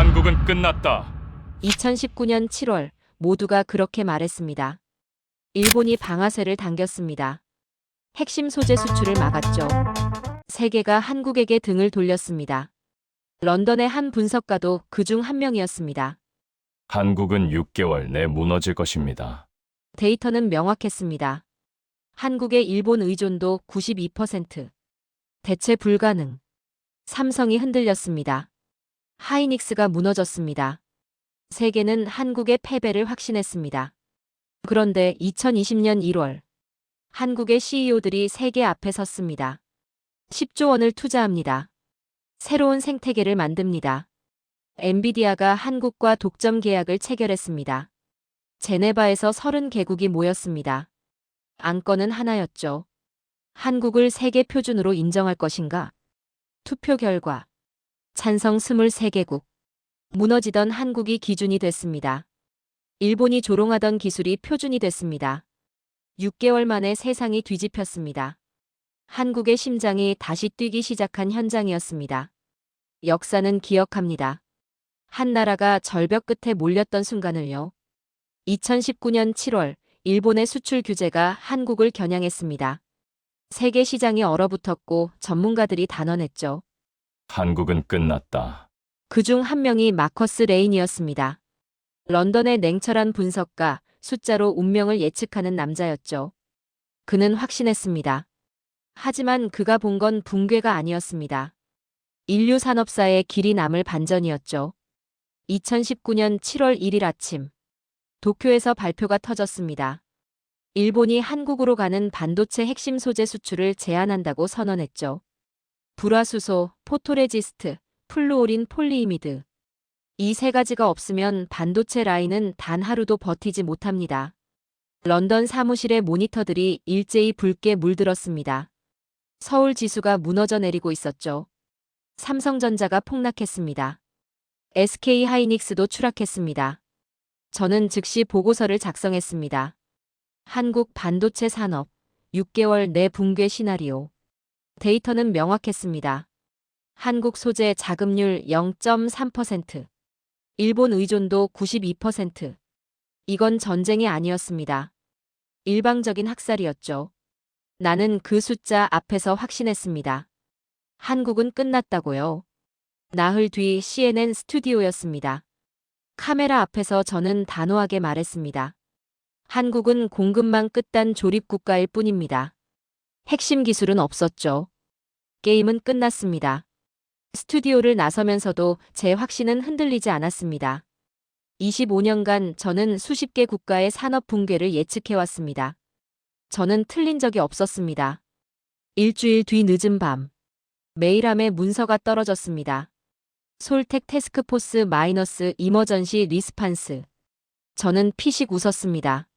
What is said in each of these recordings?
한국은 끝났다. 2019년 7월 모두가 그렇게 말했습니다. 일본이 방아쇠를 당겼습니다. 핵심 소재 수출을 막았죠. 세계가 한국에게 등을 돌렸습니다. 런던의 한 분석가도 그중 한 명이었습니다. 한국은 6개월 내 무너질 것입니다. 데이터는 명확했습니다. 한국의 일본 의존도 92%. 대체 불가능. 삼성이 흔들렸습니다. 하이닉스가 무너졌습니다. 세계는 한국의 패배를 확신했습니다. 그런데 2020년 1월 한국의 CEO들이 세계 앞에 섰습니다. 10조 원을 투자합니다. 새로운 생태계를 만듭니다. 엔비디아가 한국과 독점 계약을 체결했습니다. 제네바에서 30개국이 모였습니다. 안건은 하나였죠. 한국을 세계 표준으로 인정할 것인가? 투표 결과 찬성 23개국. 무너지던 한국이 기준이 됐습니다. 일본이 조롱하던 기술이 표준이 됐습니다. 6개월 만에 세상이 뒤집혔습니다. 한국의 심장이 다시 뛰기 시작한 현장이었습니다. 역사는 기억합니다. 한 나라가 절벽 끝에 몰렸던 순간을요. 2019년 7월 일본의 수출 규제가 한국을 겨냥했습니다. 세계 시장이 얼어붙었고 전문가들이 단언했죠. 한국은 끝났다. 그중 한 명이 마커스 레인이었습니다. 런던의 냉철한 분석가, 숫자로 운명을 예측하는 남자였죠. 그는 확신했습니다. 하지만 그가 본 건 붕괴가 아니었습니다. 인류 산업사의 길이 남을 반전이었죠. 2019년 7월 1일 아침, 도쿄에서 발표가 터졌습니다. 일본이 한국으로 가는 반도체 핵심 소재 수출을 제한한다고 선언했죠. 불화수소, 포토레지스트, 플루오린 폴리이미드. 이 세 가지가 없으면 반도체 라인은 단 하루도 버티지 못합니다. 런던 사무실의 모니터들이 일제히 붉게 물들었습니다. 서울 지수가 무너져 내리고 있었죠. 삼성전자가 폭락했습니다. SK 하이닉스도 추락했습니다. 저는 즉시 보고서를 작성했습니다. 한국 반도체 산업 6개월 내 붕괴 시나리오. 데이터는 명확했습니다. 한국 소재 자급률 0.3%. 일본 의존도 92%. 이건 전쟁이 아니었습니다. 일방적인 학살이었죠. 나는 그 숫자 앞에서 확신했습니다. 한국은 끝났다고요. 나흘 뒤 CNN 스튜디오였습니다. 카메라 앞에서 저는 단호하게 말했습니다. 한국은 공급망 끝단 조립 국가일 뿐입니다. 핵심 기술은 없었죠. 게임은 끝났습니다. 스튜디오를 나서면서도 제 확신은 흔들리지 않았습니다. 25년간 저는 수십 개 국가의 산업 붕괴를 예측해왔습니다. 저는 틀린 적이 없었습니다. 일주일 뒤 늦은 밤, 메일함에 문서가 떨어졌습니다. 솔텍 태스크포스 마이너스 이머전시 리스판스. 저는 피식 웃었습니다.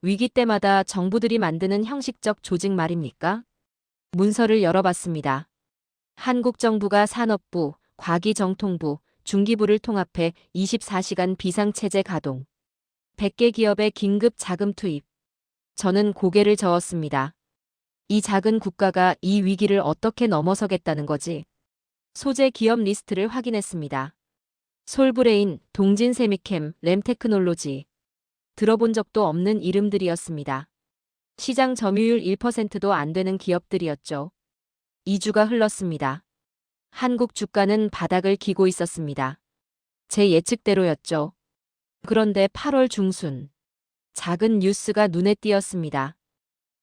위기 때마다 정부들이 만드는 형식적 조직 말입니까? 문서를 열어봤습니다. 한국 정부가 산업부, 과기정통부, 중기부를 통합해 24시간 비상체제 가동. 100개 기업의 긴급 자금 투입. 저는 고개를 저었습니다. 이 작은 국가가 이 위기를 어떻게 넘어서겠다는 거지? 소재 기업 리스트를 확인했습니다. 솔브레인, 동진세미캠, 램테크놀로지. 들어본 적도 없는 이름들이었습니다. 시장 점유율 1%도 안 되는 기업들이었죠. 2주가 흘렀습니다. 한국 주가는 바닥을 기고 있었습니다. 제 예측대로였죠. 그런데 8월 중순, 작은 뉴스가 눈에 띄었습니다.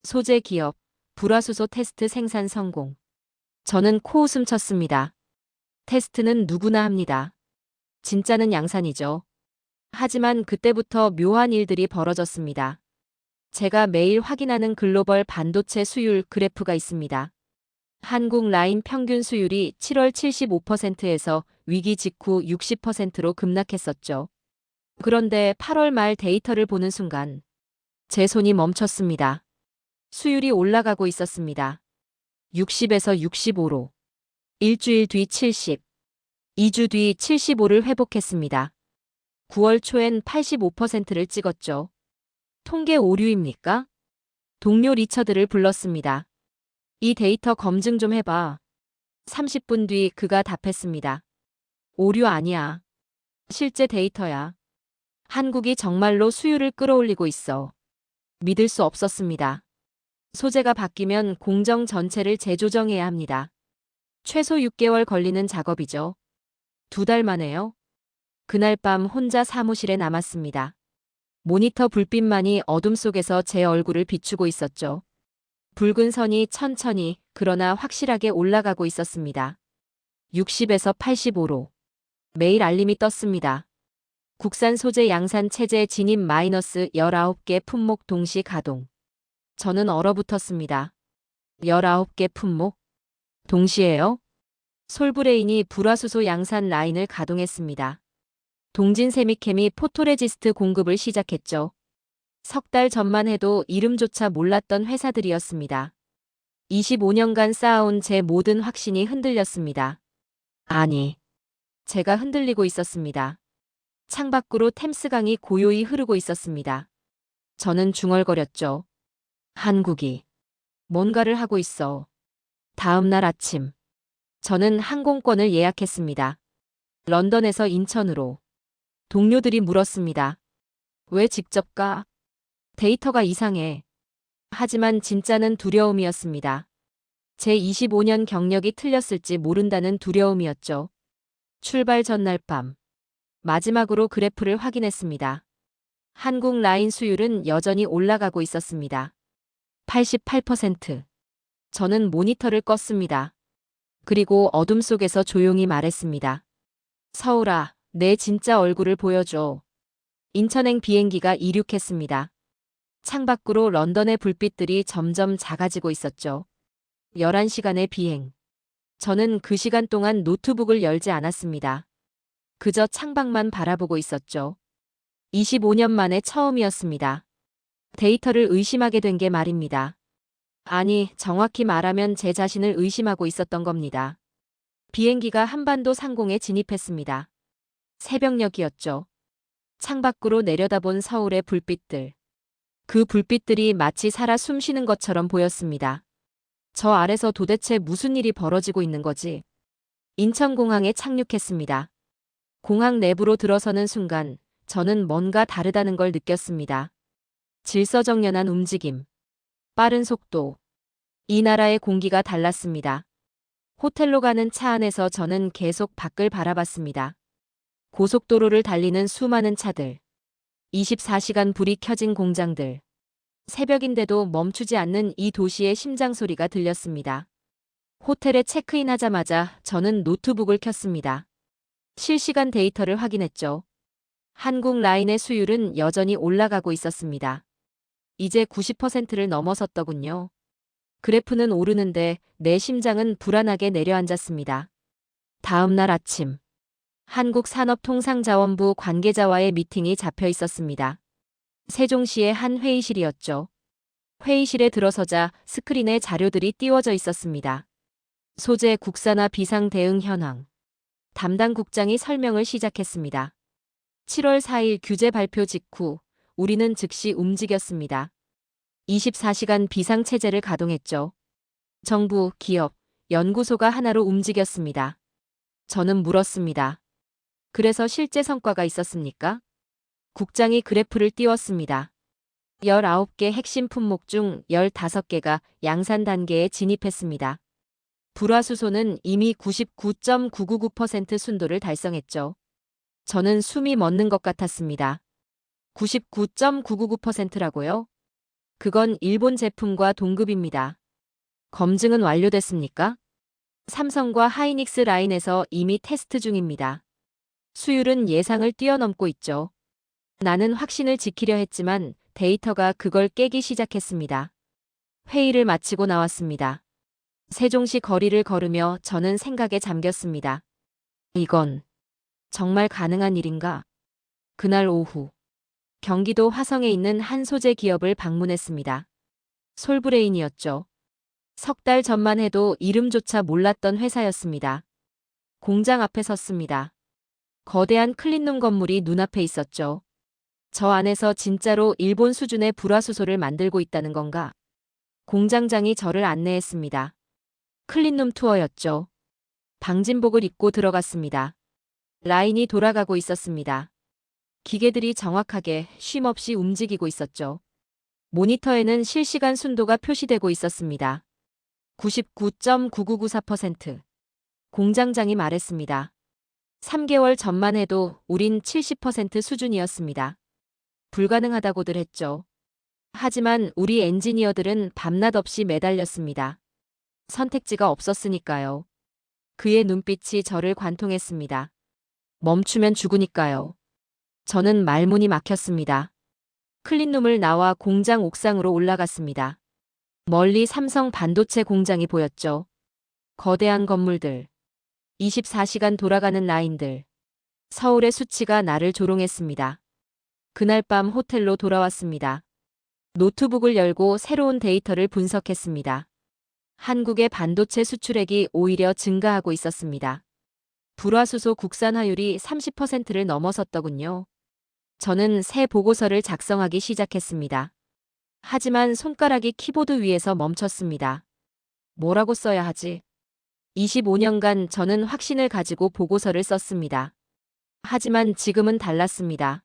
소재 기업, 불화수소 테스트 생산 성공. 저는 코웃음 쳤습니다. 테스트는 누구나 합니다. 진짜는 양산이죠. 하지만 그때부터 묘한 일들이 벌어졌습니다. 제가 매일 확인하는 글로벌 반도체 수율 그래프가 있습니다. 한국 라인 평균 수율이 7월 75%에서 위기 직후 60%로 급락했었죠. 그런데 8월 말 데이터를 보는 순간 제 손이 멈췄습니다. 수율이 올라가고 있었습니다. 60에서 65로. 일주일 뒤 70. 2주 뒤 75를 회복했습니다. 9월 초엔 85%를 찍었죠. 통계 오류입니까? 동료 리처들을 불렀습니다. 이 데이터 검증 좀 해봐. 30분 뒤 그가 답했습니다. 오류 아니야. 실제 데이터야. 한국이 정말로 수율을 끌어올리고 있어. 믿을 수 없었습니다. 소재가 바뀌면 공정 전체를 재조정해야 합니다. 최소 6개월 걸리는 작업이죠. 2달 만에요. 그날 밤 혼자 사무실에 남았습니다. 모니터 불빛만이 어둠 속에서 제 얼굴을 비추고 있었죠. 붉은 선이 천천히 그러나 확실하게 올라가고 있었습니다. 60에서 85로. 매일 알림이 떴습니다. 국산 소재 양산 체제 진입 마이너스 19개 품목 동시 가동. 저는 얼어붙었습니다. 19개 품목? 동시에요? 솔브레인이 불화수소 양산 라인을 가동했습니다. 동진 세미캠이 포토레지스트 공급을 시작했죠. 석 달 전만 해도 이름조차 몰랐던 회사들이었습니다. 25년간 쌓아온 제 모든 확신이 흔들렸습니다. 아니, 제가 흔들리고 있었습니다. 창밖으로 템스강이 고요히 흐르고 있었습니다. 저는 중얼거렸죠. 한국이 뭔가를 하고 있어. 다음 날 아침, 저는 항공권을 예약했습니다. 런던에서 인천으로. 동료들이 물었습니다. 왜 직접 가? 데이터가 이상해. 하지만 진짜는 두려움이었습니다. 제 25년 경력이 틀렸을지 모른다는 두려움이었죠. 출발 전날 밤. 마지막으로 그래프를 확인했습니다. 한국 라인 수율은 여전히 올라가고 있었습니다. 88%. 저는 모니터를 껐습니다. 그리고 어둠 속에서 조용히 말했습니다. 서울아, 내 진짜 얼굴을 보여줘. 인천행 비행기가 이륙했습니다. 창밖으로 런던의 불빛들이 점점 작아지고 있었죠. 11시간의 비행. 저는 그 시간 동안 노트북을 열지 않았습니다. 그저 창밖만 바라보고 있었죠. 25년 만에 처음이었습니다. 데이터를 의심하게 된 게 말입니다. 아니, 정확히 말하면 제 자신을 의심하고 있었던 겁니다. 비행기가 한반도 상공에 진입했습니다. 새벽녘이었죠. 창밖으로 내려다본 서울의 불빛들. 그 불빛들이 마치 살아 숨쉬는 것처럼 보였습니다. 저 아래서 도대체 무슨 일이 벌어지고 있는 거지? 인천공항에 착륙했습니다. 공항 내부로 들어서는 순간 저는 뭔가 다르다는 걸 느꼈습니다. 질서정연한 움직임, 빠른 속도. 이 나라의 공기가 달랐습니다. 호텔로 가는 차 안에서 저는 계속 밖을 바라봤습니다. 고속도로를 달리는 수많은 차들. 24시간 불이 켜진 공장들. 새벽인데도 멈추지 않는 이 도시의 심장 소리가 들렸습니다. 호텔에 체크인하자마자 저는 노트북을 켰습니다. 실시간 데이터를 확인했죠. 한국 라인의 수율은 여전히 올라가고 있었습니다. 이제 90%를 넘어섰더군요. 그래프는 오르는데 내 심장은 불안하게 내려앉았습니다. 다음 날 아침. 한국산업통상자원부 관계자와의 미팅이 잡혀 있었습니다. 세종시의 한 회의실이었죠. 회의실에 들어서자 스크린에 자료들이 띄워져 있었습니다. 소재 국산화 비상 대응 현황. 담당 국장이 설명을 시작했습니다. 7월 4일 규제 발표 직후 우리는 즉시 움직였습니다. 24시간 비상체제를 가동했죠. 정부, 기업, 연구소가 하나로 움직였습니다. 저는 물었습니다. 그래서 실제 성과가 있었습니까? 국장이 그래프를 띄웠습니다. 19개 핵심 품목 중 15개가 양산 단계에 진입했습니다. 불화수소는 이미 99.999% 순도를 달성했죠. 저는 숨이 멎는 것 같았습니다. 99.999%라고요? 그건 일본 제품과 동급입니다. 검증은 완료됐습니까? 삼성과 하이닉스 라인에서 이미 테스트 중입니다. 수율은 예상을 뛰어넘고 있죠. 나는 확신을 지키려 했지만 데이터가 그걸 깨기 시작했습니다. 회의를 마치고 나왔습니다. 세종시 거리를 걸으며 저는 생각에 잠겼습니다. 이건 정말 가능한 일인가? 그날 오후 경기도 화성에 있는 한 소재 기업을 방문했습니다. 솔브레인이었죠. 석 달 전만 해도 이름조차 몰랐던 회사였습니다. 공장 앞에 섰습니다. 거대한 클린룸 건물이 눈앞에 있었죠. 저 안에서 진짜로 일본 수준의 불화수소를 만들고 있다는 건가? 공장장이 저를 안내했습니다. 클린룸 투어였죠. 방진복을 입고 들어갔습니다. 라인이 돌아가고 있었습니다. 기계들이 정확하게 쉼없이 움직이고 있었죠. 모니터에는 실시간 순도가 표시되고 있었습니다. 99.9994%. 공장장이 말했습니다. 3개월 전만 해도 우린 70% 수준이었습니다. 불가능하다고들 했죠. 하지만 우리 엔지니어들은 밤낮 없이 매달렸습니다. 선택지가 없었으니까요. 그의 눈빛이 저를 관통했습니다. 멈추면 죽으니까요. 저는 말문이 막혔습니다. 클린룸을 나와 공장 옥상으로 올라갔습니다. 멀리 삼성 반도체 공장이 보였죠. 거대한 건물들, 24시간 돌아가는 라인들. 서울의 수치가 나를 조롱했습니다. 그날 밤 호텔로 돌아왔습니다. 노트북을 열고 새로운 데이터를 분석했습니다. 한국의 반도체 수출액이 오히려 증가하고 있었습니다. 불화수소 국산화율이 30%를 넘어섰더군요. 저는 새 보고서를 작성하기 시작했습니다. 하지만 손가락이 키보드 위에서 멈췄습니다. 뭐라고 써야 하지? 25년간 저는 확신을 가지고 보고서를 썼습니다. 하지만 지금은 달랐습니다.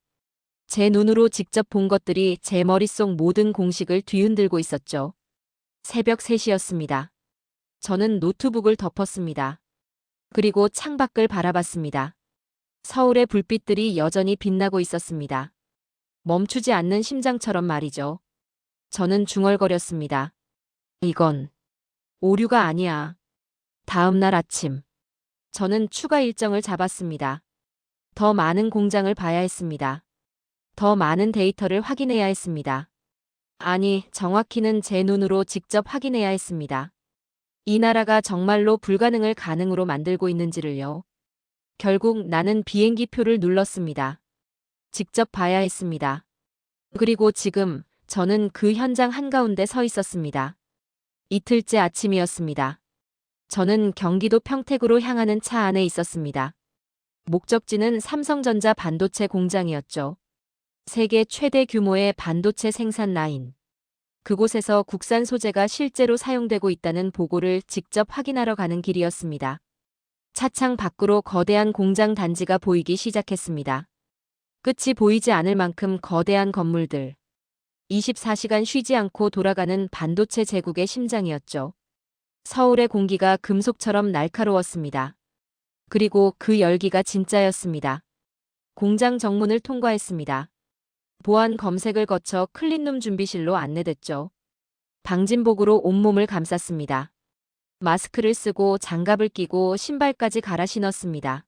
제 눈으로 직접 본 것들이 제 머릿속 모든 공식을 뒤흔들고 있었죠. 새벽 3시였습니다. 저는 노트북을 덮었습니다. 그리고 창밖을 바라봤습니다. 서울의 불빛들이 여전히 빛나고 있었습니다. 멈추지 않는 심장처럼 말이죠. 저는 중얼거렸습니다. 이건 오류가 아니야. 다음 날 아침, 저는 추가 일정을 잡았습니다. 더 많은 공장을 봐야 했습니다. 더 많은 데이터를 확인해야 했습니다. 아니, 정확히는 제 눈으로 직접 확인해야 했습니다. 이 나라가 정말로 불가능을 가능으로 만들고 있는지를요. 결국 나는 비행기 표를 눌렀습니다. 직접 봐야 했습니다. 그리고 지금 저는 그 현장 한가운데 서 있었습니다. 이틀째 아침이었습니다. 저는 경기도 평택으로 향하는 차 안에 있었습니다. 목적지는 삼성전자 반도체 공장이었죠. 세계 최대 규모의 반도체 생산 라인. 그곳에서 국산 소재가 실제로 사용되고 있다는 보고를 직접 확인하러 가는 길이었습니다. 차창 밖으로 거대한 공장 단지가 보이기 시작했습니다. 끝이 보이지 않을 만큼 거대한 건물들. 24시간 쉬지 않고 돌아가는 반도체 제국의 심장이었죠. 서울의 공기가 금속처럼 날카로웠습니다. 그리고 그 열기가 진짜였습니다. 공장 정문을 통과했습니다. 보안 검색을 거쳐 클린룸 준비실로 안내됐죠. 방진복으로 온몸을 감쌌습니다. 마스크를 쓰고 장갑을 끼고 신발까지 갈아 신었습니다.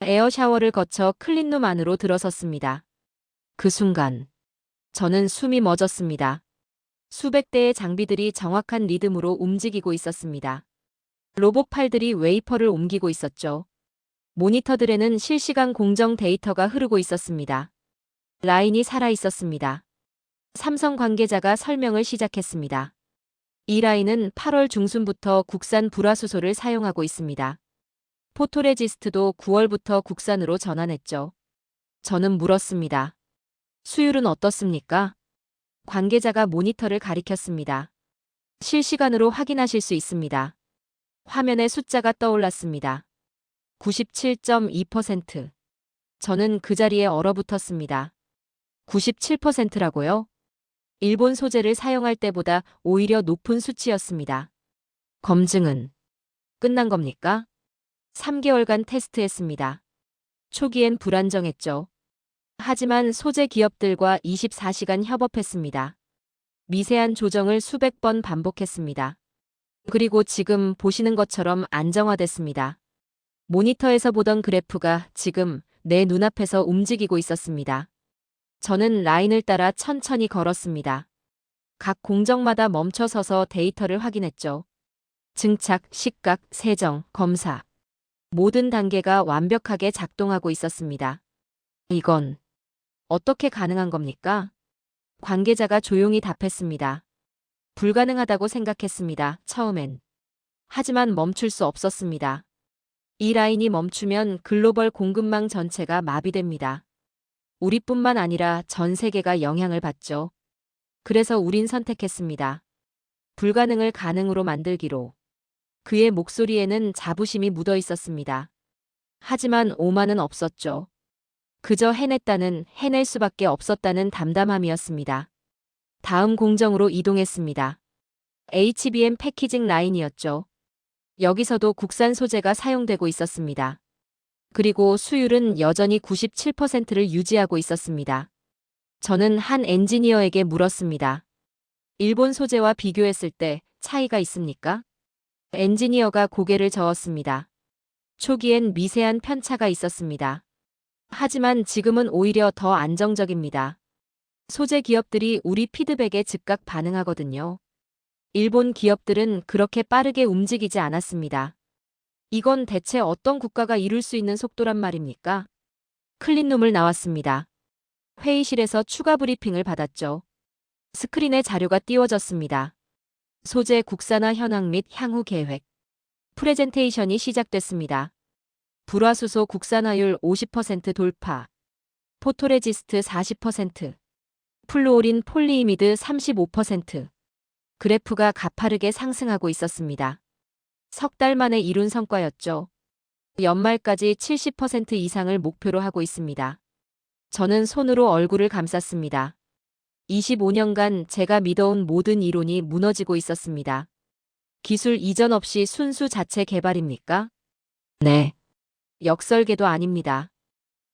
에어 샤워를 거쳐 클린룸 안으로 들어섰습니다. 그 순간 저는 숨이 멎었습니다. 수백 대의 장비들이 정확한 리듬으로 움직이고 있었습니다. 로봇 팔들이 웨이퍼를 옮기고 있었죠. 모니터들에는 실시간 공정 데이터가 흐르고 있었습니다. 라인이 살아 있었습니다. 삼성 관계자가 설명을 시작했습니다. 이 라인은 8월 중순부터 국산 불화수소를 사용하고 있습니다. 포토레지스트도 9월부터 국산으로 전환했죠. 저는 물었습니다. 수율은 어떻습니까? 관계자가 모니터를 가리켰습니다. 실시간으로 확인하실 수 있습니다. 화면에 숫자가 떠올랐습니다. 97.2%. 저는 그 자리에 얼어붙었습니다. 97%라고요? 일본 소재를 사용할 때보다 오히려 높은 수치였습니다. 검증은 끝난 겁니까? 3개월간 테스트했습니다. 초기엔 불안정했죠. 하지만 소재 기업들과 24시간 협업했습니다. 미세한 조정을 수백 번 반복했습니다. 그리고 지금 보시는 것처럼 안정화됐습니다. 모니터에서 보던 그래프가 지금 내 눈앞에서 움직이고 있었습니다. 저는 라인을 따라 천천히 걸었습니다. 각 공정마다 멈춰서서 데이터를 확인했죠. 증착, 식각, 세정, 검사. 모든 단계가 완벽하게 작동하고 있었습니다. 이건 어떻게 가능한 겁니까? 관계자가 조용히 답했습니다. 불가능하다고 생각했습니다, 처음엔. 하지만 멈출 수 없었습니다. 이 라인이 멈추면 글로벌 공급망 전체가 마비됩니다. 우리뿐만 아니라 전 세계가 영향을 받죠. 그래서 우린 선택했습니다. 불가능을 가능으로 만들기로. 그의 목소리에는 자부심이 묻어 있었습니다. 하지만 오만은 없었죠. 그저 해낼 수밖에 없었다는 담담함이었습니다. 다음 공정으로 이동했습니다. HBM 패키징 라인이었죠. 여기서도 국산 소재가 사용되고 있었습니다. 그리고 수율은 여전히 97%를 유지하고 있었습니다. 저는 한 엔지니어에게 물었습니다. 일본 소재와 비교했을 때 차이가 있습니까? 엔지니어가 고개를 저었습니다. 초기엔 미세한 편차가 있었습니다. 하지만 지금은 오히려 더 안정적입니다. 소재 기업들이 우리 피드백에 즉각 반응하거든요. 일본 기업들은 그렇게 빠르게 움직이지 않았습니다. 이건 대체 어떤 국가가 이룰 수 있는 속도란 말입니까? 클린룸을 나왔습니다. 회의실에서 추가 브리핑을 받았죠. 스크린에 자료가 띄워졌습니다. 소재 국산화 현황 및 향후 계획. 프레젠테이션이 시작됐습니다. 불화수소 국산화율 50% 돌파. 포토레지스트 40%. 플루오린 폴리이미드 35%. 그래프가 가파르게 상승하고 있었습니다. 석 달 만에 이룬 성과였죠. 연말까지 70% 이상을 목표로 하고 있습니다. 저는 손으로 얼굴을 감쌌습니다. 25년간 제가 믿어온 모든 이론이 무너지고 있었습니다. 기술 이전 없이 순수 자체 개발입니까? 네. 역설계도 아닙니다.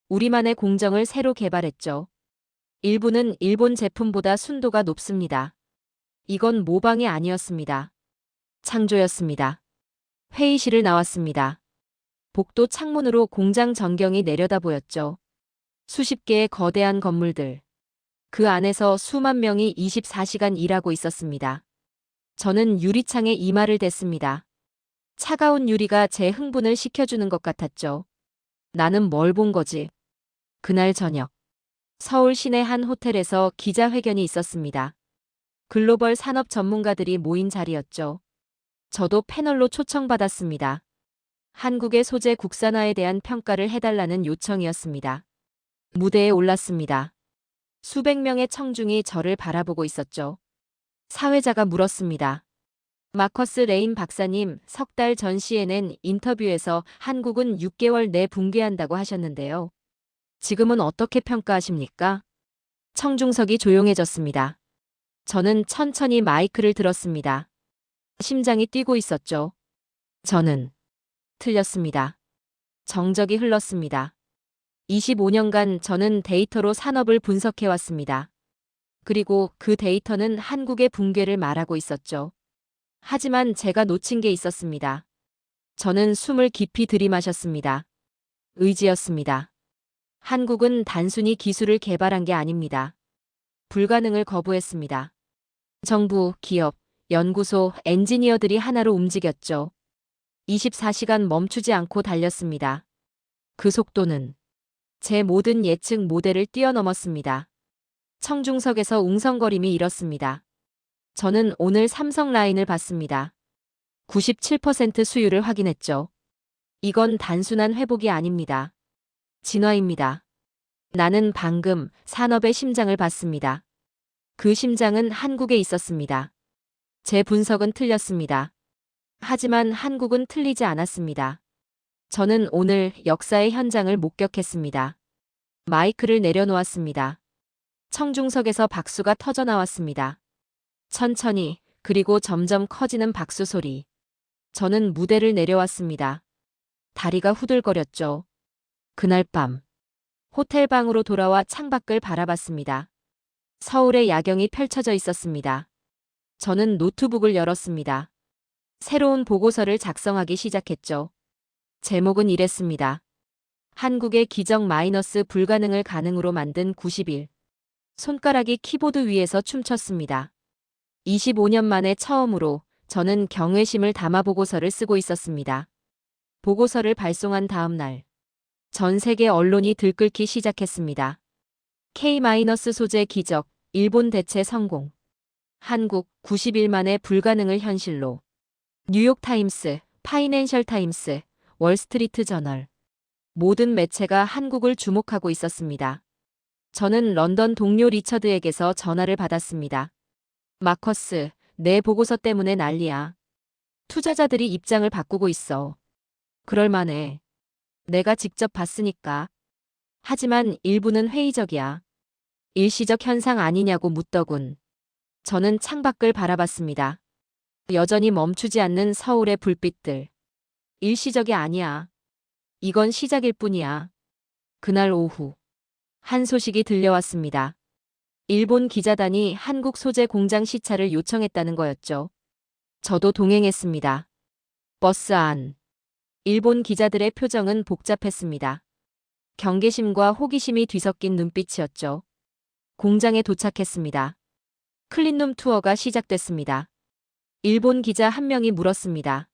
우리만의 공정을 새로 개발했죠. 일부는 일본 제품보다 순도가 높습니다. 이건 모방이 아니었습니다. 창조였습니다. 회의실을 나왔습니다. 복도 창문으로 공장 전경이 내려다 보였죠. 수십 개의 거대한 건물들. 그 안에서 수만 명이 24시간 일하고 있었습니다. 저는 유리창에 이마를 댔습니다. 차가운 유리가 제 흥분을 식혀주는 것 같았죠. 나는 뭘 본 거지? 그날 저녁, 서울 시내 한 호텔에서 기자회견이 있었습니다. 글로벌 산업 전문가들이 모인 자리였죠. 저도 패널로 초청받았습니다. 한국의 소재 국산화에 대한 평가를 해달라는 요청이었습니다. 무대에 올랐습니다. 수백 명의 청중이 저를 바라보고 있었죠. 사회자가 물었습니다. 마커스 레인 박사님, 석 달 전 CNN 인터뷰에서 한국은 6개월 내 붕괴한다고 하셨는데요. 지금은 어떻게 평가하십니까? 청중석이 조용해졌습니다. 저는 천천히 마이크를 들었습니다. 심장이 뛰고 있었죠. 저는 틀렸습니다. 정적이 흘렀습니다. 25년간 저는 데이터로 산업을 분석해왔습니다. 그리고 그 데이터는 한국의 붕괴를 말하고 있었죠. 하지만 제가 놓친 게 있었습니다. 저는 숨을 깊이 들이마셨습니다. 의지였습니다. 한국은 단순히 기술을 개발한 게 아닙니다. 불가능을 거부했습니다. 정부, 기업, 연구소, 엔지니어들이 하나로 움직였죠. 24시간 멈추지 않고 달렸습니다. 그 속도는 제 모든 예측 모델을 뛰어넘었습니다. 청중석에서 웅성거림이 일었습니다. 저는 오늘 삼성 라인을 봤습니다. 97% 수율을 확인했죠. 이건 단순한 회복이 아닙니다. 진화입니다. 나는 방금 산업의 심장을 봤습니다. 그 심장은 한국에 있었습니다. 제 분석은 틀렸습니다. 하지만 한국은 틀리지 않았습니다. 저는 오늘 역사의 현장을 목격했습니다. 마이크를 내려놓았습니다. 청중석에서 박수가 터져나왔습니다. 천천히, 그리고 점점 커지는 박수 소리. 저는 무대를 내려왔습니다. 다리가 후들거렸죠. 그날 밤, 호텔 방으로 돌아와 창밖을 바라봤습니다. 서울의 야경이 펼쳐져 있었습니다. 저는 노트북을 열었습니다. 새로운 보고서를 작성하기 시작했죠. 제목은 이랬습니다. 한국의 기적 마이너스 불가능을 가능으로 만든 90일. 손가락이 키보드 위에서 춤췄습니다. 25년 만에 처음으로 저는 경외심을 담아 보고서를 쓰고 있었습니다. 보고서를 발송한 다음 날, 전 세계 언론이 들끓기 시작했습니다. K- 소재 기적, 일본 대체 성공. 한국 90일 만에 불가능을 현실로. 뉴욕타임스, 파이낸셜타임스, 월스트리트 저널. 모든 매체가 한국을 주목하고 있었습니다. 저는 런던 동료 리처드에게서 전화를 받았습니다. 마커스, 내 보고서 때문에 난리야. 투자자들이 입장을 바꾸고 있어. 그럴 만해. 내가 직접 봤으니까. 하지만 일부는 회의적이야. 일시적 현상 아니냐고 묻더군. 저는 창밖을 바라봤습니다. 여전히 멈추지 않는 서울의 불빛들. 일시적이 아니야. 이건 시작일 뿐이야. 그날 오후 한 소식이 들려왔습니다. 일본 기자단이 한국 소재 공장 시찰을 요청했다는 거였죠. 저도 동행했습니다. 버스 안. 일본 기자들의 표정은 복잡했습니다. 경계심과 호기심이 뒤섞인 눈빛이었죠. 공장에 도착했습니다. 클린룸 투어가 시작됐습니다. 일본 기자 한 명이 물었습니다.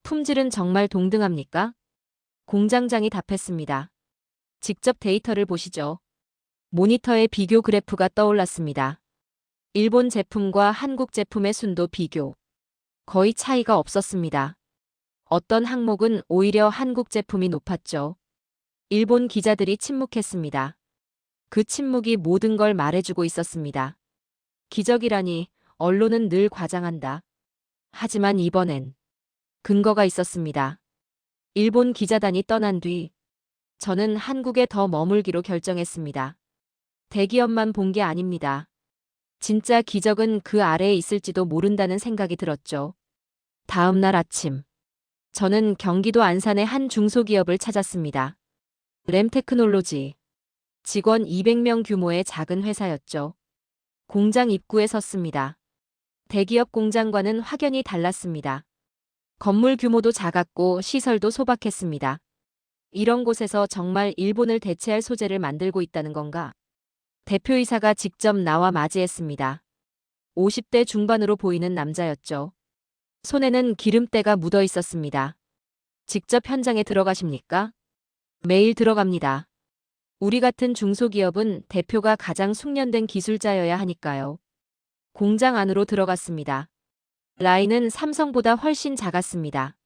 품질은 정말 동등합니까? 공장장이 답했습니다. 직접 데이터를 보시죠. 모니터에 비교 그래프가 떠올랐습니다. 일본 제품과 한국 제품의 순도 비교. 거의 차이가 없었습니다. 어떤 항목은 오히려 한국 제품이 높았죠. 일본 기자들이 침묵했습니다. 그 침묵이 모든 걸 말해주고 있었습니다. 기적이라니 언론은 늘 과장한다. 하지만 이번엔 근거가 있었습니다. 일본 기자단이 떠난 뒤 저는 한국에 더 머물기로 결정했습니다. 대기업만 본 게 아닙니다. 진짜 기적은 그 아래에 있을지도 모른다는 생각이 들었죠. 다음 날 아침 저는 경기도 안산의 한 중소기업을 찾았습니다. 램테크놀로지. 직원 200명 규모의 작은 회사였죠. 공장 입구에 섰습니다. 대기업 공장과는 확연히 달랐습니다. 건물 규모도 작았고 시설도 소박했습니다. 이런 곳에서 정말 일본을 대체할 소재를 만들고 있다는 건가? 대표이사가 직접 나와 맞이했습니다. 50대 중반으로 보이는 남자였죠. 손에는 기름때가 묻어 있었습니다. 직접 현장에 들어가십니까? 매일 들어갑니다. 우리 같은 중소기업은 대표가 가장 숙련된 기술자여야 하니까요. 공장 안으로 들어갔습니다. 라인은 삼성보다 훨씬 작았습니다.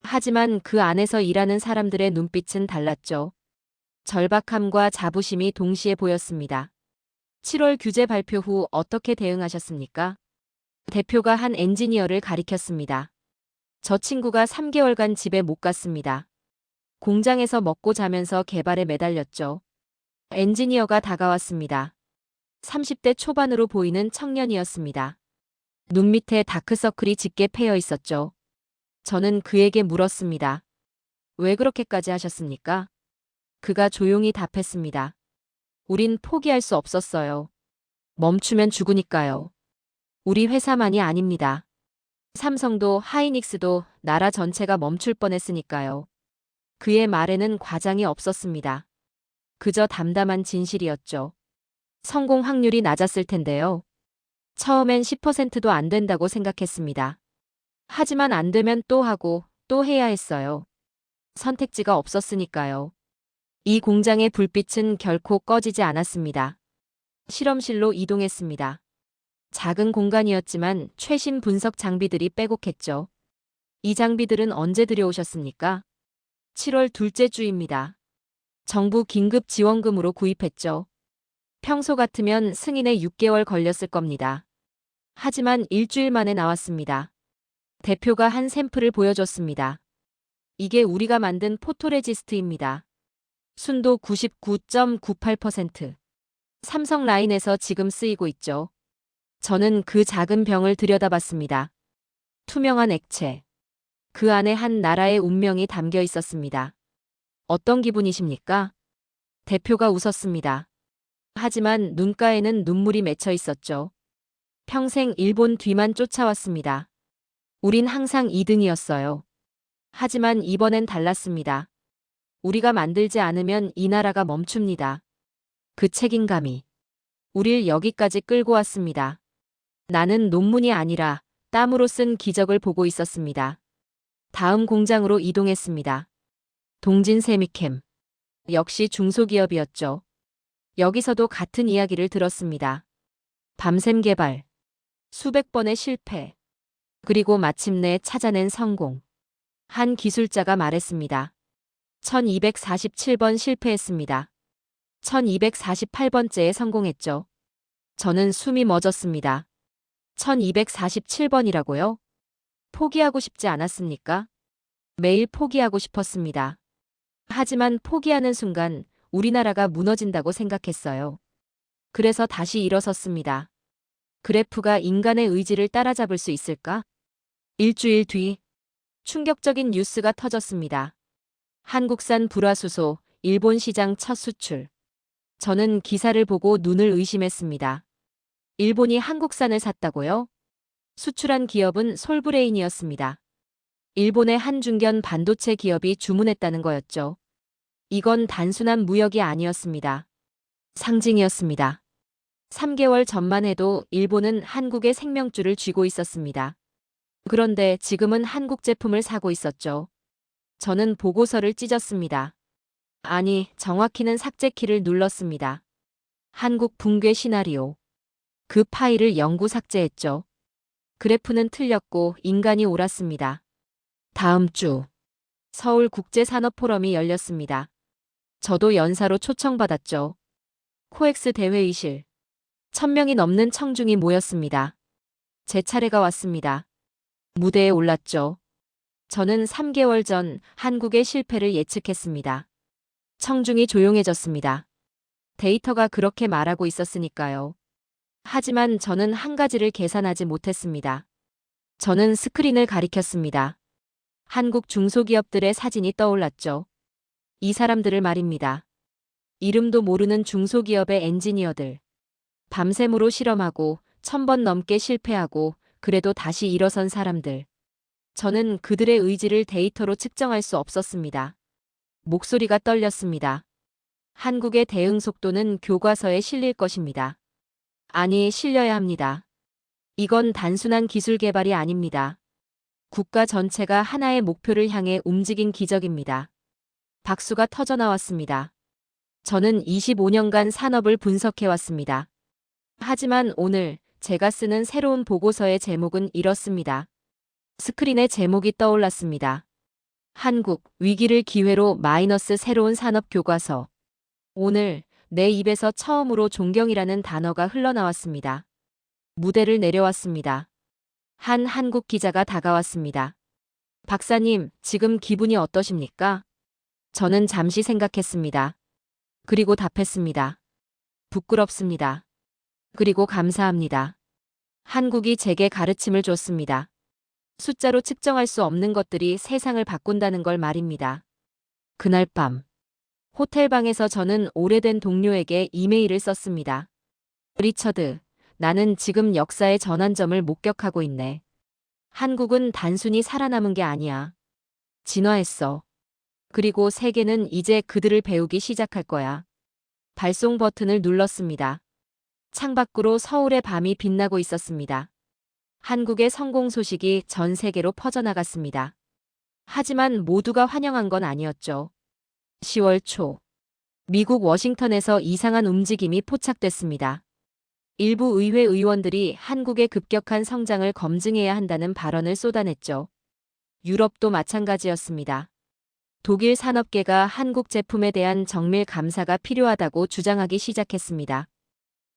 하지만 그 안에서 일하는 사람들의 눈빛은 달랐죠. 절박함과 자부심이 동시에 보였습니다. 7월 규제 발표 후 어떻게 대응하셨습니까? 대표가 한 엔지니어를 가리켰습니다. 저 친구가 3개월간 집에 못 갔습니다. 공장에서 먹고 자면서 개발에 매달렸죠. 엔지니어가 다가왔습니다. 30대 초반으로 보이는 청년이었습니다. 눈 밑에 다크서클이 짙게 패여 있었죠. 저는 그에게 물었습니다. 왜 그렇게까지 하셨습니까? 그가 조용히 답했습니다. 우린 포기할 수 없었어요. 멈추면 죽으니까요. 우리 회사만이 아닙니다. 삼성도 하이닉스도 나라 전체가 멈출 뻔했으니까요. 그의 말에는 과장이 없었습니다. 그저 담담한 진실이었죠. 성공 확률이 낮았을 텐데요. 처음엔 10%도 안 된다고 생각했습니다. 하지만 안 되면 또 하고 또 해야 했어요. 선택지가 없었으니까요. 이 공장의 불빛은 결코 꺼지지 않았습니다. 실험실로 이동했습니다. 작은 공간이었지만 최신 분석 장비들이 빼곡했죠. 이 장비들은 언제 들여오셨습니까? 7월 둘째 주입니다. 정부 긴급 지원금으로 구입했죠. 평소 같으면 승인에 6개월 걸렸을 겁니다. 하지만 일주일 만에 나왔습니다. 대표가 한 샘플을 보여줬습니다. 이게 우리가 만든 포토레지스트입니다. 순도 99.98%. 삼성 라인에서 지금 쓰이고 있죠. 저는 그 작은 병을 들여다봤습니다. 투명한 액체. 그 안에 한 나라의 운명이 담겨 있었습니다. 어떤 기분이십니까? 대표가 웃었습니다. 하지만 눈가에는 눈물이 맺혀 있었죠. 평생 일본 뒤만 쫓아왔습니다. 우린 항상 2등이었어요. 하지만 이번엔 달랐습니다. 우리가 만들지 않으면 이 나라가 멈춥니다. 그 책임감이 우릴 여기까지 끌고 왔습니다. 나는 논문이 아니라 땀으로 쓴 기적을 보고 있었습니다. 다음 공장으로 이동했습니다. 동진 세미캠. 역시 중소기업이었죠. 여기서도 같은 이야기를 들었습니다. 밤샘 개발. 수백 번의 실패. 그리고 마침내 찾아낸 성공. 한 기술자가 말했습니다. 1247번 실패했습니다. 1248번째에 성공했죠. 저는 숨이 멎었습니다. 1247번이라고요? 포기하고 싶지 않았습니까? 매일 포기하고 싶었습니다. 하지만 포기하는 순간 우리나라가 무너진다고 생각했어요. 그래서 다시 일어섰습니다. 그래프가 인간의 의지를 따라잡을 수 있을까? 일주일 뒤 충격적인 뉴스가 터졌습니다. 한국산 불화수소, 일본 시장 첫 수출. 저는 기사를 보고 눈을 의심했습니다. 일본이 한국산을 샀다고요? 수출한 기업은 솔브레인이었습니다. 일본의 한 중견 반도체 기업이 주문했다는 거였죠. 이건 단순한 무역이 아니었습니다. 상징이었습니다. 3개월 전만 해도 일본은 한국의 생명줄을 쥐고 있었습니다. 그런데 지금은 한국 제품을 사고 있었죠. 저는 보고서를 찢었습니다. 아니, 정확히는 삭제키를 눌렀습니다. 한국 붕괴 시나리오. 그 파일을 영구 삭제했죠. 그래프는 틀렸고 인간이 옳았습니다. 다음 주 서울국제산업포럼이 열렸습니다. 저도 연사로 초청받았죠. 코엑스 대회의실. 1000명이 넘는 청중이 모였습니다. 제 차례가 왔습니다. 무대에 올랐죠. 저는 3개월 전 한국의 실패를 예측했습니다. 청중이 조용해졌습니다. 데이터가 그렇게 말하고 있었으니까요. 하지만 저는 한 가지를 계산하지 못했습니다. 저는 스크린을 가리켰습니다. 한국 중소기업들의 사진이 떠올랐죠. 이 사람들을 말입니다. 이름도 모르는 중소기업의 엔지니어들. 밤샘으로 실험하고 1000번 넘게 실패하고 그래도 다시 일어선 사람들. 저는 그들의 의지를 데이터로 측정할 수 없었습니다. 목소리가 떨렸습니다. 한국의 대응 속도는 교과서에 실릴 것입니다. 아니, 실려야 합니다. 이건 단순한 기술 개발이 아닙니다. 국가 전체가 하나의 목표를 향해 움직인 기적입니다. 박수가 터져나왔습니다. 저는 25년간 산업을 분석해왔습니다. 하지만 오늘 제가 쓰는 새로운 보고서의 제목은 이렇습니다. 스크린에 제목이 떠올랐습니다. 한국, 위기를 기회로 마이너스 새로운 산업 교과서. 오늘 내 입에서 처음으로 존경이라는 단어가 흘러나왔습니다. 무대를 내려왔습니다. 한 한국 기자가 다가왔습니다. 박사님, 지금 기분이 어떠십니까? 저는 잠시 생각했습니다. 그리고 답했습니다. 부끄럽습니다. 그리고 감사합니다. 한국이 제게 가르침을 줬습니다. 숫자로 측정할 수 없는 것들이 세상을 바꾼다는 걸 말입니다. 그날 밤 호텔방에서 저는 오래된 동료에게 이메일을 썼습니다. 리처드, 나는 지금 역사의 전환점을 목격하고 있네. 한국은 단순히 살아남은 게 아니야. 진화했어. 그리고 세계는 이제 그들을 배우기 시작할 거야. 발송 버튼을 눌렀습니다. 창밖으로 서울의 밤이 빛나고 있었습니다. 한국의 성공 소식이 전 세계로 퍼져나갔습니다. 하지만 모두가 환영한 건 아니었죠. 10월 초, 미국 워싱턴에서 이상한 움직임이 포착됐습니다. 일부 의회 의원들이 한국의 급격한 성장을 검증해야 한다는 발언을 쏟아냈죠. 유럽도 마찬가지였습니다. 독일 산업계가 한국 제품에 대한 정밀 감사가 필요하다고 주장하기 시작했습니다.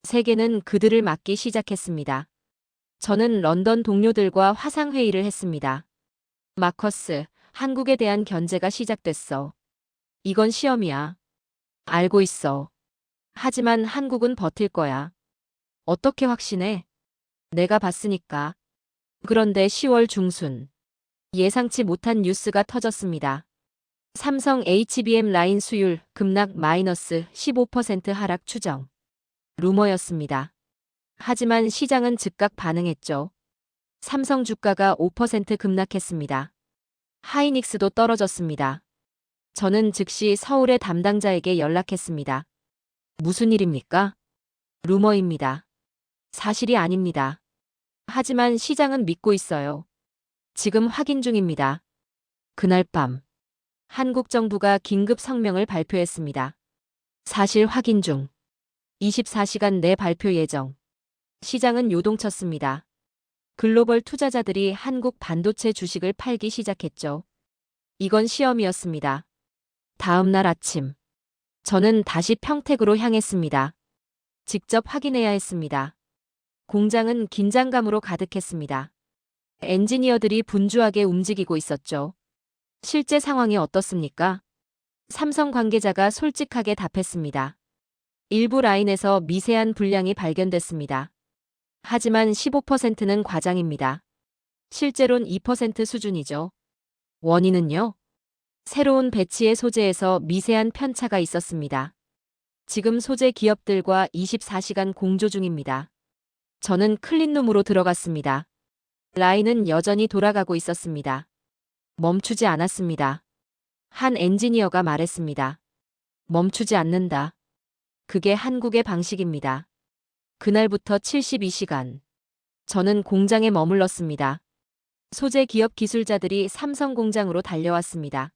세계는 그들을 막기 시작했습니다. 저는 런던 동료들과 화상회의를 했습니다. 마커스, 한국에 대한 견제가 시작됐어. 이건 시험이야. 알고 있어. 하지만 한국은 버틸 거야. 어떻게 확신해? 내가 봤으니까. 그런데 10월 중순. 예상치 못한 뉴스가 터졌습니다. 삼성 HBM 라인 수율 급락 마이너스 15% 하락 추정. 루머였습니다. 하지만 시장은 즉각 반응했죠. 삼성 주가가 5% 급락했습니다. 하이닉스도 떨어졌습니다. 저는 즉시 서울의 담당자에게 연락했습니다. 무슨 일입니까? 루머입니다. 사실이 아닙니다. 하지만 시장은 믿고 있어요. 지금 확인 중입니다. 그날 밤, 한국 정부가 긴급 성명을 발표했습니다. 사실 확인 중. 24시간 내 발표 예정. 시장은 요동쳤습니다. 글로벌 투자자들이 한국 반도체 주식을 팔기 시작했죠. 이건 시험이었습니다. 다음 날 아침, 저는 다시 평택으로 향했습니다. 직접 확인해야 했습니다. 공장은 긴장감으로 가득했습니다. 엔지니어들이 분주하게 움직이고 있었죠. 실제 상황이 어떻습니까? 삼성 관계자가 솔직하게 답했습니다. 일부 라인에서 미세한 불량이 발견됐습니다. 하지만 15%는 과장입니다. 실제론 2% 수준이죠. 원인은요? 새로운 배치의 소재에서 미세한 편차가 있었습니다. 지금 소재 기업들과 24시간 공조 중입니다. 저는 클린룸으로 들어갔습니다. 라인은 여전히 돌아가고 있었습니다. 멈추지 않았습니다. 한 엔지니어가 말했습니다. 멈추지 않는다. 그게 한국의 방식입니다. 그날부터 72시간. 저는 공장에 머물렀습니다. 소재 기업 기술자들이 삼성 공장으로 달려왔습니다.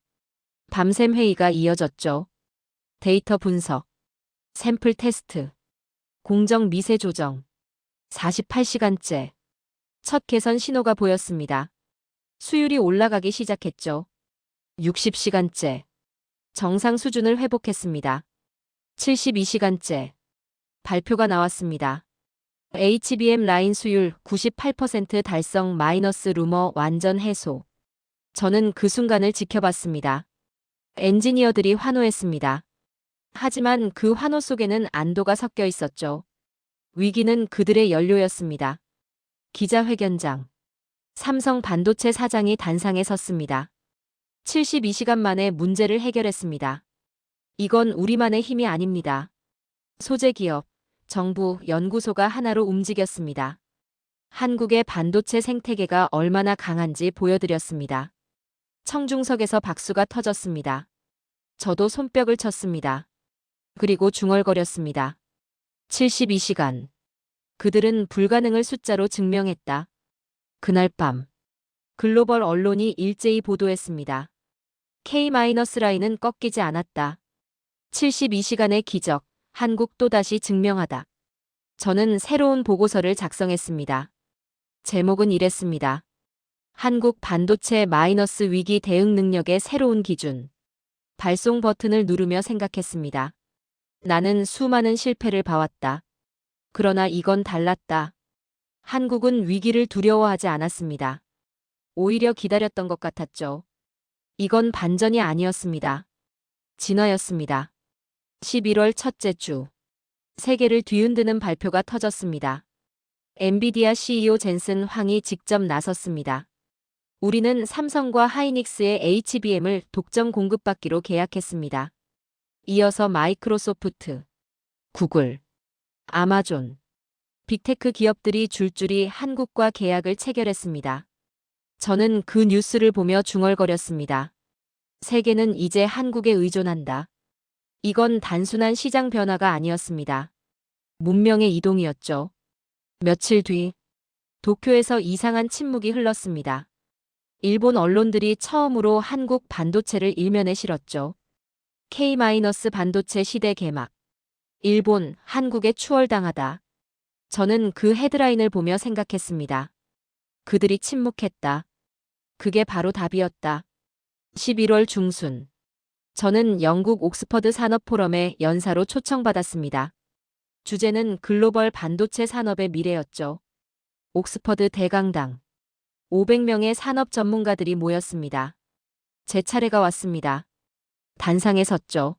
밤샘 회의가 이어졌죠. 데이터 분석, 샘플 테스트, 공정 미세 조정. 48시간째. 첫 개선 신호가 보였습니다. 수율이 올라가기 시작했죠. 60시간째. 정상 수준을 회복했습니다. 72시간째. 발표가 나왔습니다. HBM 라인 수율 98% 달성 마이너스 루머 완전 해소. 저는 그 순간을 지켜봤습니다. 엔지니어들이 환호했습니다. 하지만 그 환호 속에는 안도가 섞여 있었죠. 위기는 그들의 연료였습니다. 기자회견장. 삼성 반도체 사장이 단상에 섰습니다. 72시간 만에 문제를 해결했습니다. 이건 우리만의 힘이 아닙니다. 소재 기업, 정부, 연구소가 하나로 움직였습니다. 한국의 반도체 생태계가 얼마나 강한지 보여드렸습니다. 청중석에서 박수가 터졌습니다. 저도 손뼉을 쳤습니다. 그리고 중얼거렸습니다. 72시간. 그들은 불가능을 숫자로 증명했다. 그날 밤 글로벌 언론이 일제히 보도했습니다. K-라인은 꺾이지 않았다. 72시간의 기적, 한국 또다시 증명하다. 저는 새로운 보고서를 작성했습니다. 제목은 이랬습니다. 한국 반도체 마이너스 위기 대응 능력의 새로운 기준. 발송 버튼을 누르며 생각했습니다. 나는 수많은 실패를 봐왔다. 그러나 이건 달랐다. 한국은 위기를 두려워하지 않았습니다. 오히려 기다렸던 것 같았죠. 이건 반전이 아니었습니다. 진화였습니다. 11월 첫째 주. 세계를 뒤흔드는 발표가 터졌습니다. 엔비디아 CEO 젠슨 황이 직접 나섰습니다. 우리는 삼성과 하이닉스의 HBM을 독점 공급받기로 계약했습니다. 이어서 마이크로소프트, 구글, 아마존, 빅테크 기업들이 줄줄이 한국과 계약을 체결했습니다. 저는 그 뉴스를 보며 중얼거렸습니다. 세계는 이제 한국에 의존한다. 이건 단순한 시장 변화가 아니었습니다. 문명의 이동이었죠. 며칠 뒤 도쿄에서 이상한 침묵이 흘렀습니다. 일본 언론들이 처음으로 한국 반도체를 일면에 실었죠. K-반도체 시대 개막. 일본, 한국에 추월당하다. 저는 그 헤드라인을 보며 생각했습니다. 그들이 침묵했다. 그게 바로 답이었다. 11월 중순. 저는 영국 옥스퍼드 산업포럼에 연사로 초청받았습니다. 주제는 글로벌 반도체 산업의 미래였죠. 옥스퍼드 대강당. 500명의 산업 전문가들이 모였습니다. 제 차례가 왔습니다. 단상에 섰죠.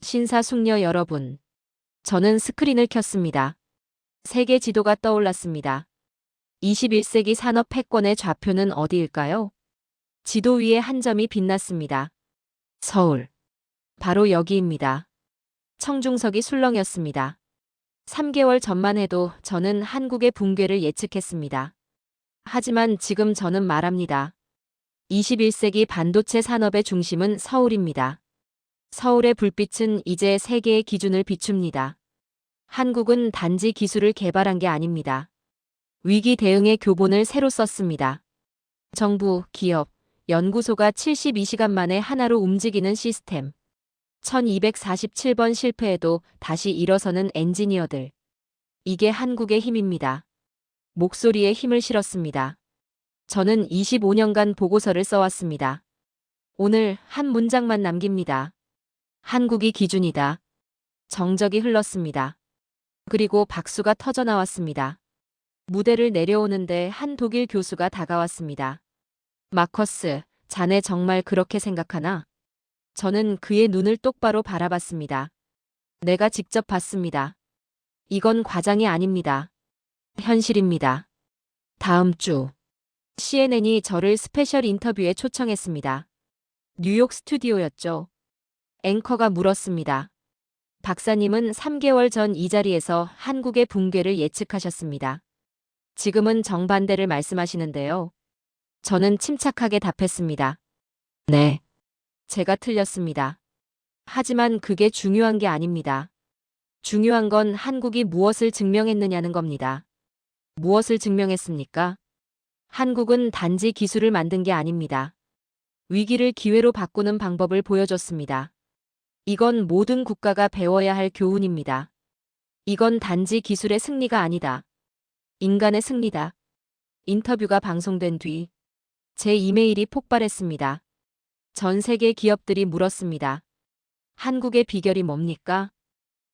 신사숙녀 여러분. 저는 스크린을 켰습니다. 세계 지도가 떠올랐습니다. 21세기 산업 패권의 좌표는 어디일까요? 지도 위에 한 점이 빛났습니다. 서울. 바로 여기입니다. 청중석이 술렁였습니다. 3개월 전만 해도 저는 한국의 붕괴를 예측했습니다. 하지만 지금 저는 말합니다. 21세기 반도체 산업의 중심은 서울입니다. 서울의 불빛은 이제 세계의 기준을 비춥니다. 한국은 단지 기술을 개발한 게 아닙니다. 위기 대응의 교본을 새로 썼습니다. 정부, 기업, 연구소가 72시간 만에 하나로 움직이는 시스템. 1247번 실패해도 다시 일어서는 엔지니어들. 이게 한국의 힘입니다. 목소리에 힘을 실었습니다. 저는 25년간 보고서를 써왔습니다. 오늘 한 문장만 남깁니다. 한국이 기준이다. 정적이 흘렀습니다. 그리고 박수가 터져나왔습니다. 무대를 내려오는데 한 독일 교수가 다가왔습니다. 마커스, 자네 정말 그렇게 생각하나? 저는 그의 눈을 똑바로 바라봤습니다. 내가 직접 봤습니다. 이건 과장이 아닙니다. 현실입니다. 다음 주 CNN이 저를 스페셜 인터뷰에 초청했습니다. 뉴욕 스튜디오였죠. 앵커가 물었습니다. 박사님은 3개월 전 이 자리에서 한국의 붕괴를 예측하셨습니다. 지금은 정반대를 말씀하시는데요. 저는 침착하게 답했습니다. 네. 제가 틀렸습니다. 하지만 그게 중요한 게 아닙니다. 중요한 건 한국이 무엇을 증명했느냐는 겁니다. 무엇을 증명했습니까? 한국은 단지 기술을 만든 게 아닙니다. 위기를 기회로 바꾸는 방법을 보여줬습니다. 이건 모든 국가가 배워야 할 교훈입니다. 이건 단지 기술의 승리가 아니다. 인간의 승리다. 인터뷰가 방송된 뒤 제 이메일이 폭발했습니다. 전 세계 기업들이 물었습니다. 한국의 비결이 뭡니까?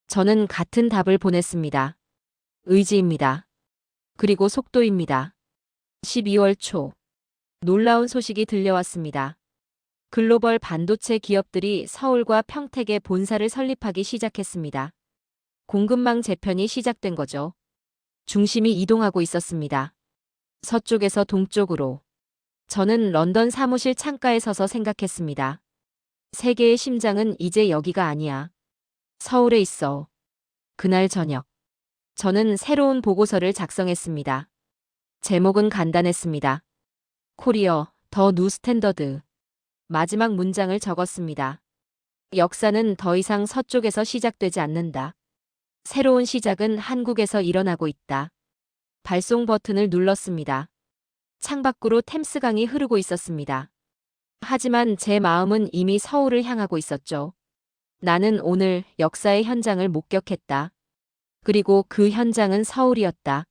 저는 같은 답을 보냈습니다. 의지입니다. 그리고 속도입니다. 12월 초 놀라운 소식이 들려왔습니다. 글로벌 반도체 기업들이 서울과 평택에 본사를 설립하기 시작했습니다. 공급망 재편이 시작된 거죠. 중심이 이동하고 있었습니다. 서쪽에서 동쪽으로. 저는 런던 사무실 창가에 서서 생각했습니다. 세계의 심장은 이제 여기가 아니야. 서울에 있어. 그날 저녁. 저는 새로운 보고서를 작성했습니다. 제목은 간단했습니다. 코리어, 더 뉴 스탠더드. 마지막 문장을 적었습니다. 역사는 더 이상 서쪽에서 시작되지 않는다. 새로운 시작은 한국에서 일어나고 있다. 발송 버튼을 눌렀습니다. 창밖으로 템스강이 흐르고 있었습니다. 하지만 제 마음은 이미 서울을 향하고 있었죠. 나는 오늘 역사의 현장을 목격했다. 그리고 그 현장은 서울이었다.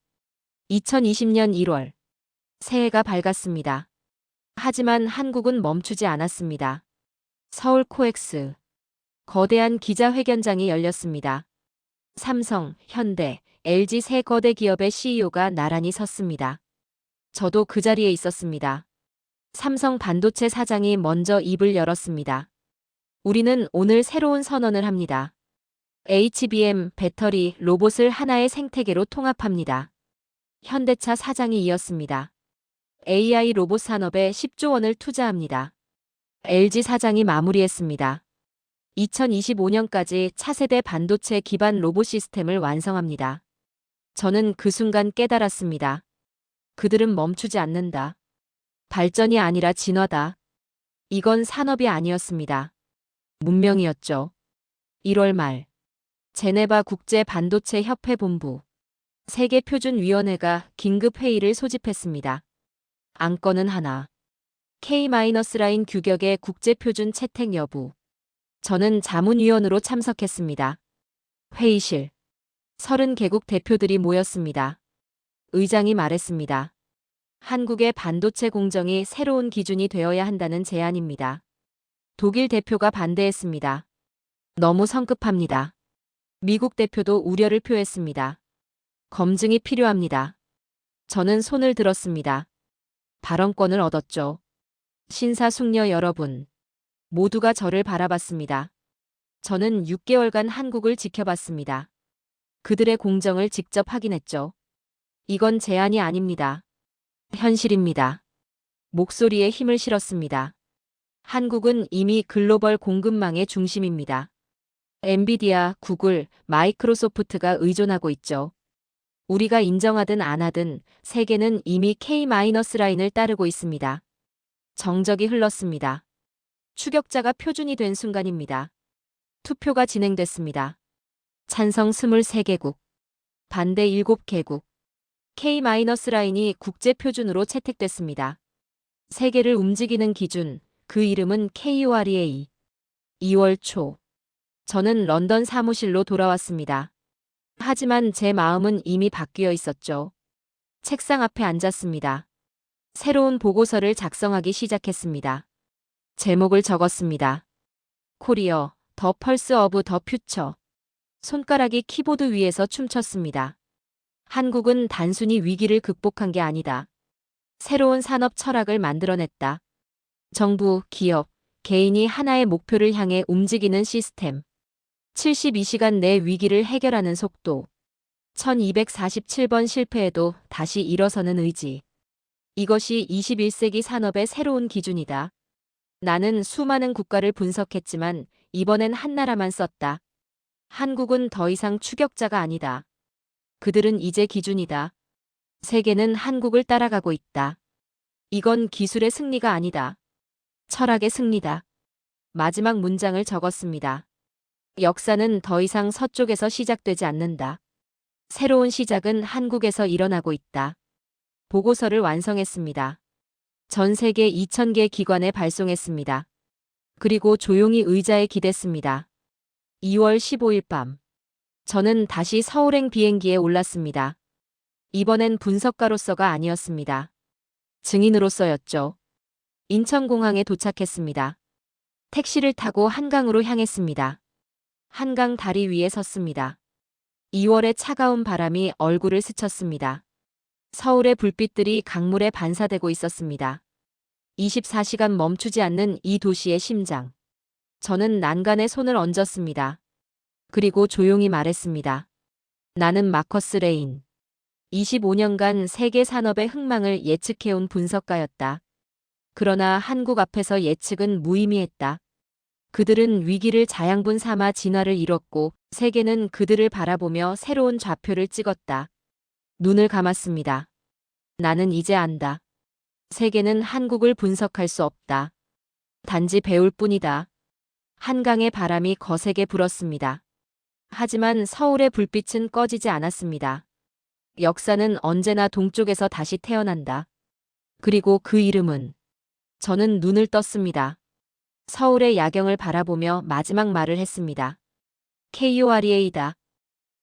2020년 1월. 새해가 밝았습니다. 하지만 한국은 멈추지 않았습니다. 서울 코엑스. 거대한 기자회견장이 열렸습니다. 삼성, 현대, LG 세 거대 기업의 CEO가 나란히 섰습니다. 저도 그 자리에 있었습니다. 삼성 반도체 사장이 먼저 입을 열었습니다. 우리는 오늘 새로운 선언을 합니다. HBM, 배터리, 로봇을 하나의 생태계로 통합합니다. 현대차 사장이 이었습니다. AI 로봇 산업에 10조 원을 투자합니다. LG 사장이 마무리했습니다. 2025년까지 차세대 반도체 기반 로봇 시스템을 완성합니다. 저는 그 순간 깨달았습니다. 그들은 멈추지 않는다. 발전이 아니라 진화다. 이건 산업이 아니었습니다. 문명이었죠. 1월 말. 제네바 국제 반도체 협회 본부. 세계표준위원회가 긴급 회의를 소집했습니다. 안건은 하나. K-라인 규격의 국제표준 채택 여부. 저는 자문위원으로 참석했습니다. 회의실. 30개국 대표들이 모였습니다. 의장이 말했습니다. 한국의 반도체 공정이 새로운 기준이 되어야 한다는 제안입니다. 독일 대표가 반대했습니다. 너무 성급합니다. 미국 대표도 우려를 표했습니다. 검증이 필요합니다. 저는 손을 들었습니다. 발언권을 얻었죠. 신사숙녀 여러분. 모두가 저를 바라봤습니다. 저는 6개월간 한국을 지켜봤습니다. 그들의 공정을 직접 확인했죠. 이건 제안이 아닙니다. 현실입니다. 목소리에 힘을 실었습니다. 한국은 이미 글로벌 공급망의 중심입니다. 엔비디아, 구글, 마이크로소프트가 의존하고 있죠. 우리가 인정하든 안 하든 세계는 이미 K-라인을 따르고 있습니다. 정적이 흘렀습니다. 추격자가 표준이 된 순간입니다. 투표가 진행됐습니다. 찬성 23개국, 반대 7개국. K-라인이 국제표준으로 채택됐습니다. 세계를 움직이는 기준, 그 이름은 KOREA. 2월 초. 저는 런던 사무실로 돌아왔습니다. 하지만 제 마음은 이미 바뀌어 있었죠. 책상 앞에 앉았습니다. 새로운 보고서를 작성하기 시작했습니다. 제목을 적었습니다. 코리어, 더 펄스 오브 더 퓨처. 손가락이 키보드 위에서 춤췄습니다. 한국은 단순히 위기를 극복한 게 아니다. 새로운 산업 철학을 만들어냈다. 정부, 기업, 개인이 하나의 목표를 향해 움직이는 시스템. 72시간 내 위기를 해결하는 속도. 1247번 실패해도 다시 일어서는 의지. 이것이 21세기 산업의 새로운 기준이다. 나는 수많은 국가를 분석했지만 이번엔 한 나라만 썼다. 한국은 더 이상 추격자가 아니다. 그들은 이제 기준이다. 세계는 한국을 따라가고 있다. 이건 기술의 승리가 아니다. 철학의 승리다. 마지막 문장을 적었습니다. 역사는 더 이상 서쪽에서 시작되지 않는다. 새로운 시작은 한국에서 일어나고 있다. 보고서를 완성했습니다. 전 세계 2,000개 기관에 발송했습니다. 그리고 조용히 의자에 기댔습니다. 2월 15일 밤. 저는 다시 서울행 비행기에 올랐습니다. 이번엔 분석가로서가 아니었습니다. 증인으로서였죠. 인천공항에 도착했습니다. 택시를 타고 한강으로 향했습니다. 한강 다리 위에 섰습니다. 2월의 차가운 바람이 얼굴을 스쳤습니다. 서울의 불빛들이 강물에 반사되고 있었습니다. 24시간 멈추지 않는 이 도시의 심장. 저는 난간에 손을 얹었습니다. 그리고 조용히 말했습니다. 나는 마커스 레인. 25년간 세계 산업의 흥망을 예측해온 분석가였다. 그러나 한국 앞에서 예측은 무의미했다. 그들은 위기를 자양분 삼아 진화를 이뤘고 세계는 그들을 바라보며 새로운 좌표를 찍었다. 눈을 감았습니다. 나는 이제 안다. 세계는 한국을 분석할 수 없다. 단지 배울 뿐이다. 한강의 바람이 거세게 불었습니다. 하지만 서울의 불빛은 꺼지지 않았습니다. 역사는 언제나 동쪽에서 다시 태어난다. 그리고 그 이름은. 저는 눈을 떴습니다. 서울의 야경을 바라보며 마지막 말을 했습니다. KOREA다.